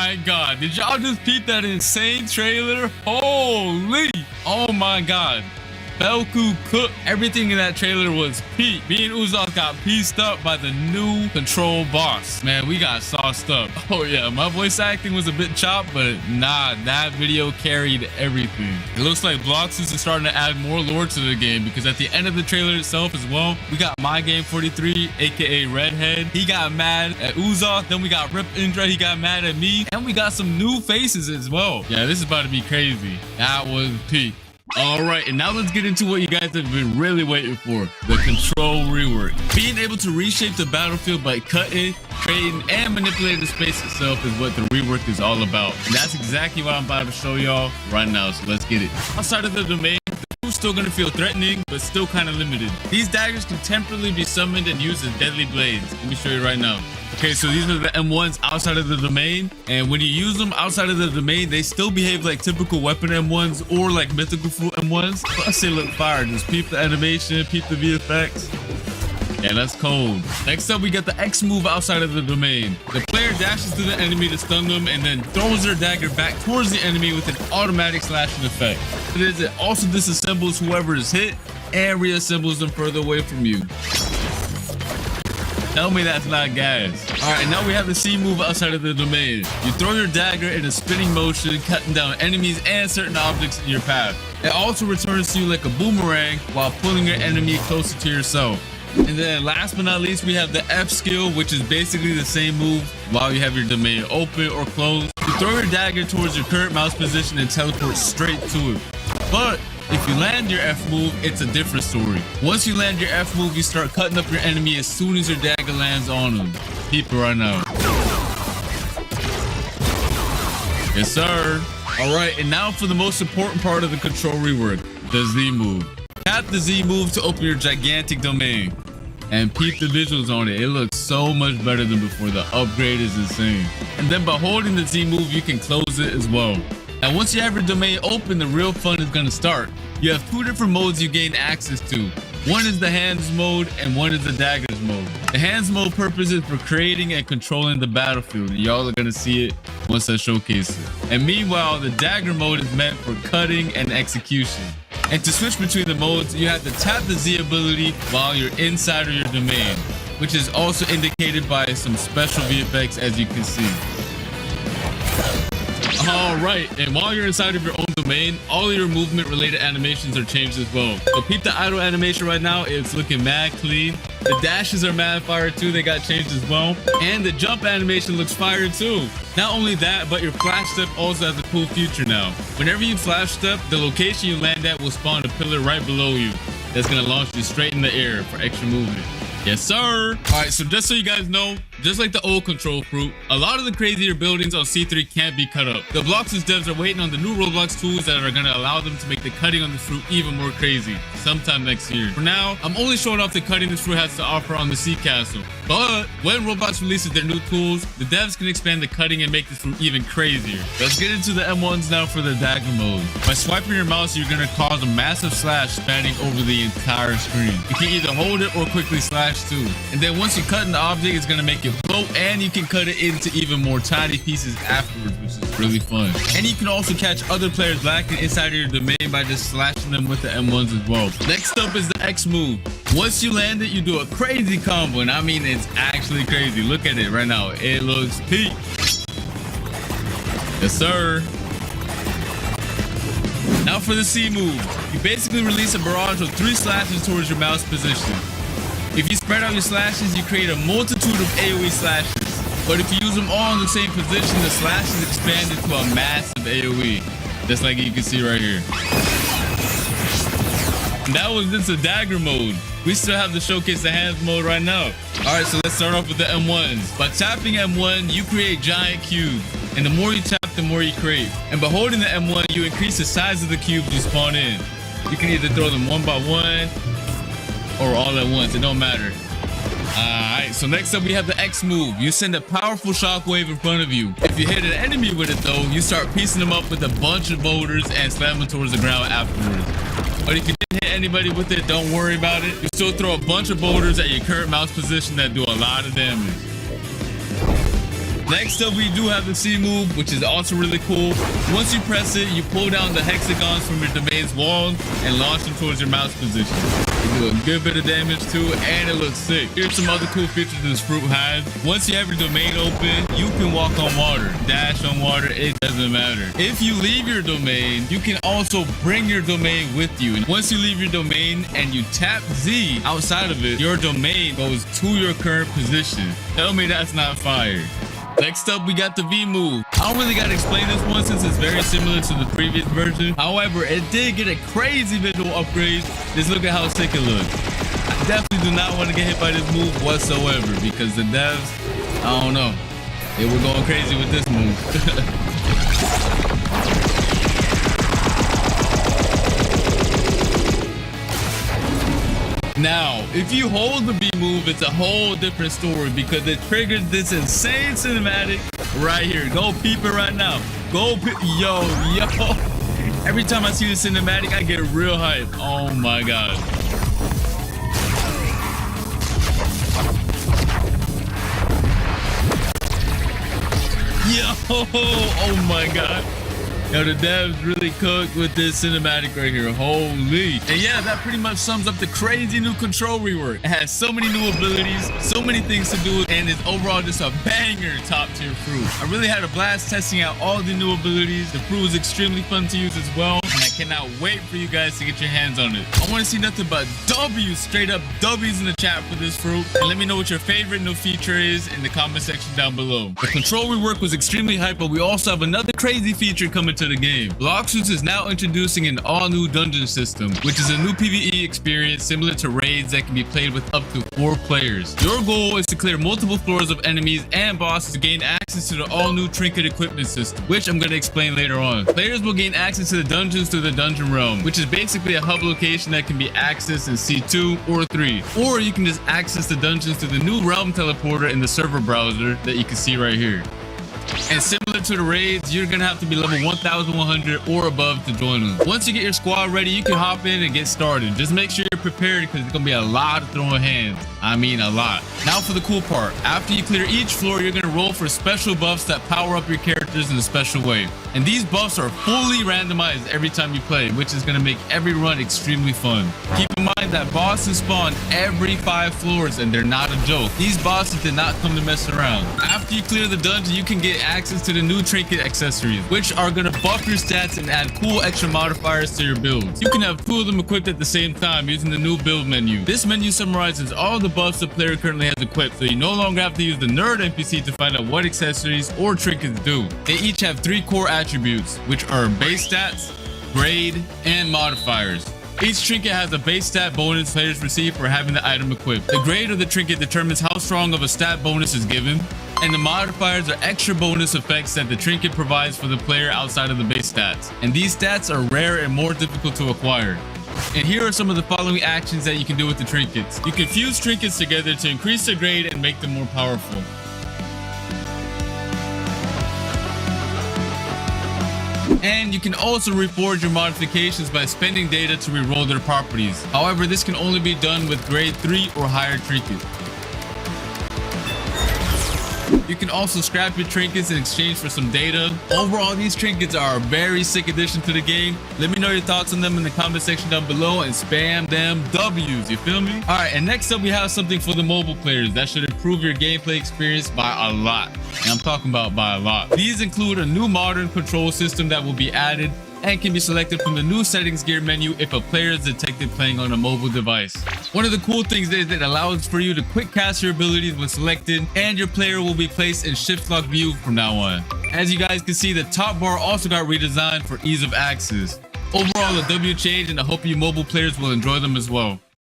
my god, did y'all just peep that insane trailer? Holy, oh my god. Belku cooked. Everything in that trailer was peak. Me and Uzak got pieced up by the new control boss. Man, we got sauced up. Oh yeah, my voice acting was a bit chopped, but nah, that video carried everything. It looks like Blox is starting to add more lore to the game, because at the end of the trailer itself as well, we got My Game 43, aka Redhead. He got mad at Uzak. Then we got Rip Indra. He got mad at me. And we got some new faces as well. Yeah, this is about to be crazy. That was peak. All right, and now let's get into what you guys have been really waiting for, the control rework. Being able to reshape the battlefield by cutting, creating, and manipulating the space itself is what the rework is all about. And that's exactly what I'm about to show y'all right now, so let's get it. Outside of the domain, the crew's still gonna feel threatening, but still kind of limited. These daggers can temporarily be summoned and used as deadly blades. Let me show you right now. Okay, so these are the M1s outside of the domain, and when you use them outside of the domain, they still behave like typical weapon M1s or like mythical fruit M1s. Plus they look fire. Just peep the animation, peep the VFX. Yeah, that's cold. Next up, we got the X move outside of the domain. The player dashes to the enemy to stun them and then throws their dagger back towards the enemy with an automatic slashing effect. It also disassembles whoever is hit and reassembles them further away from you. Tell me that's not gas. All right, now we have the C move outside of the domain. You throw your dagger in a spinning motion, cutting down enemies and certain objects in your path. It also returns to you like a boomerang while pulling your enemy closer to yourself. And then last but not least, we have the F skill, which is basically the same move while you have your domain open or closed. You throw your dagger towards your current mouse position and teleport straight to it. But if you land your F move, it's a different story. Once you land your F move, you start cutting up your enemy as soon as your dagger lands on them. Keep it right now. Yes, sir. All right, and now for the most important part of the control rework, the Z move. Tap the Z move to open your gigantic domain. And peep the visuals on it. It looks so much better than before. The upgrade is insane. And then by holding the Z move, you can close it as well. Now, once you have your domain open, the real fun is going to start. You have two different modes you gain access to. One is the hands mode and one is the daggers mode. The hands mode purpose is for creating and controlling the battlefield. Y'all are going to see it once I showcase it. And meanwhile, the dagger mode is meant for cutting and execution. And to switch between the modes, you have to tap the Z ability while you're inside of your domain, which is also indicated by some special VFX, as you can see. All right, and while you're inside of your own domain, all of your movement related animations are changed as well. So peep the idle animation right now. It's looking mad clean. The dashes are mad fire too. They got changed as well. And the jump animation looks fire too. Not only that, but your flash step also has a cool feature now. Whenever you flash step, the location you land at will spawn a pillar right below you that's gonna launch you straight in the air for extra movement. Yes, sir. All right, so just so you guys know, just like the old control fruit, a lot of the crazier buildings on C3 can't be cut up. The Blox's devs are waiting on the new Roblox tools that are going to allow them to make the cutting on the fruit even more crazy sometime next year. For now, I'm only showing off the cutting this fruit has to offer on the Sea Castle. But when Roblox releases their new tools, the devs can expand the cutting and make this fruit even crazier. Let's get into the M1s now for the dagger mode. By swiping your mouse, you're going to cause a massive slash spanning over the entire screen. You can either hold it or quickly slash too. And then once you cut in the object, it's going to make it float, and you can cut it into even more tiny pieces afterwards, which is really fun. And you can also catch other players lacking inside of your domain by just slashing them with the M1s as well. Next up is the X move. Once you land it, you do a crazy combo, and I mean it's actually crazy. Look at it right now. It looks peak. Yes, sir. Now for the C move. You basically release a barrage of 3 slashes towards your mouse position. If you spread out your slashes, you create a multitude of AoE slashes. But if you use them all in the same position, the slashes expand into a massive AoE. Just like you can see right here. And that was just a dagger mode. We still have to showcase the hands mode right now. Alright, so let's start off with the M1s. By tapping M1, you create giant cubes. And the more you tap, the more you create. And by holding the M1, you increase the size of the cubes you spawn in. You can either throw them one by one or all at once, it don't matter. Alright, so next up we have the X move. You send a powerful shockwave in front of you. If you hit an enemy with it though, you start piecing them up with a bunch of boulders and slam them towards the ground afterwards. But if you didn't hit anybody with it, don't worry about it. You still throw a bunch of boulders at your current mouse position that do a lot of damage. Next up, we do have the C move, which is also really cool. Once you press it, you pull down the hexagons from your domain's wall and launch them towards your mouse position. You do a good bit of damage too, and it looks sick. Here's some other cool features this fruit has. Once you have your domain open, you can walk on water, dash on water, it doesn't matter. If you leave your domain, you can also bring your domain with you. And once you leave your domain and you tap Z outside of it, your domain goes to your current position. Tell me that's not fire. Next up, we got the V move. I don't really got to explain this one since it's very similar to the previous version. However, it did get a crazy visual upgrade. Just look at how sick it looks. I definitely do not want to get hit by this move whatsoever because the devs, I don't know, they were going crazy with this move. Now, if you hold the B move, it's a whole different story because it triggers this insane cinematic right here. Go peep it right now. Go peep. Yo. Every time I see the cinematic, I get real hype. Oh my God. Yo. Oh my God. Yo, the devs really cooked with this cinematic right here. Holy. And yeah, that pretty much sums up the crazy new control rework. It has so many new abilities, so many things to do, and it's overall just a banger top tier fruit. I really had a blast testing out all the new abilities. The fruit was extremely fun to use as well, and I cannot wait for you guys to get your hands on it. I want to see nothing but W's, straight up W's in the chat for this fruit. And let me know what your favorite new feature is in the comment section down below. The control rework was extremely hype, but we also have another crazy feature coming to the game. Blox is now introducing an all-new dungeon system, which is a new PvE experience similar to raids that can be played with up to 4 players. Your goal is to clear multiple floors of enemies and bosses to gain access to the all-new trinket equipment system, which I'm going to explain later on. Players will gain access to the dungeons through the dungeon realm, which is basically a hub location that can be accessed in C2 or 3, or you can just access the dungeons through the new realm teleporter in the server browser that you can see right here. And similar to the raids, you're gonna have to be level 1100 or above to join them. Once you get your squad ready, you can hop in and get started. Just make sure you're prepared because it's gonna be a lot of throwing hands. I mean a lot. Now for the cool part. After you clear each floor, you're gonna roll for special buffs that power up your characters in a special way. And these buffs are fully randomized every time you play, which is gonna make every run extremely fun. Keep in mind that bosses spawn every 5 floors and they're not a joke. These bosses did not come to mess around. After you clear the dungeon, you can get access to the new trinket accessories, which are going to buff your stats and add cool extra modifiers to your builds. You can have 2 of them equipped at the same time using the new build menu. This menu summarizes all the buffs the player currently has equipped, so you no longer have to use the nerd NPC to find out what accessories or trinkets do. They each have 3 core attributes, which are base stats, grade, and modifiers. Each trinket has a base stat bonus players receive for having the item equipped. The grade of the trinket determines how strong of a stat bonus is given, and the modifiers are extra bonus effects that the trinket provides for the player outside of the base stats. And these stats are rare and more difficult to acquire. And here are some of the following actions that you can do with the trinkets. You can fuse trinkets together to increase their grade and make them more powerful. And you can also reforge your modifications by spending data to reroll their properties. However, this can only be done with grade 3 or higher trinkets. You can also scrap your trinkets in exchange for some data. Overall, these trinkets are a very sick addition to the game. Let me know your thoughts on them in the comment section down below and spam them W's, you feel me? Alright, and next up we have something for the mobile players that should improve your gameplay experience by a lot. And I'm talking about by a lot. These include a new modern control system that will be added and can be selected from the new settings gear menu if a player is detected playing on a mobile device. One of the cool things is that it allows for you to quick cast your abilities when selected, and your player will be placed in shift lock view from now on. As you guys can see, the top bar also got redesigned for ease of access. Overall, a W change, and I hope you mobile players will enjoy them as well.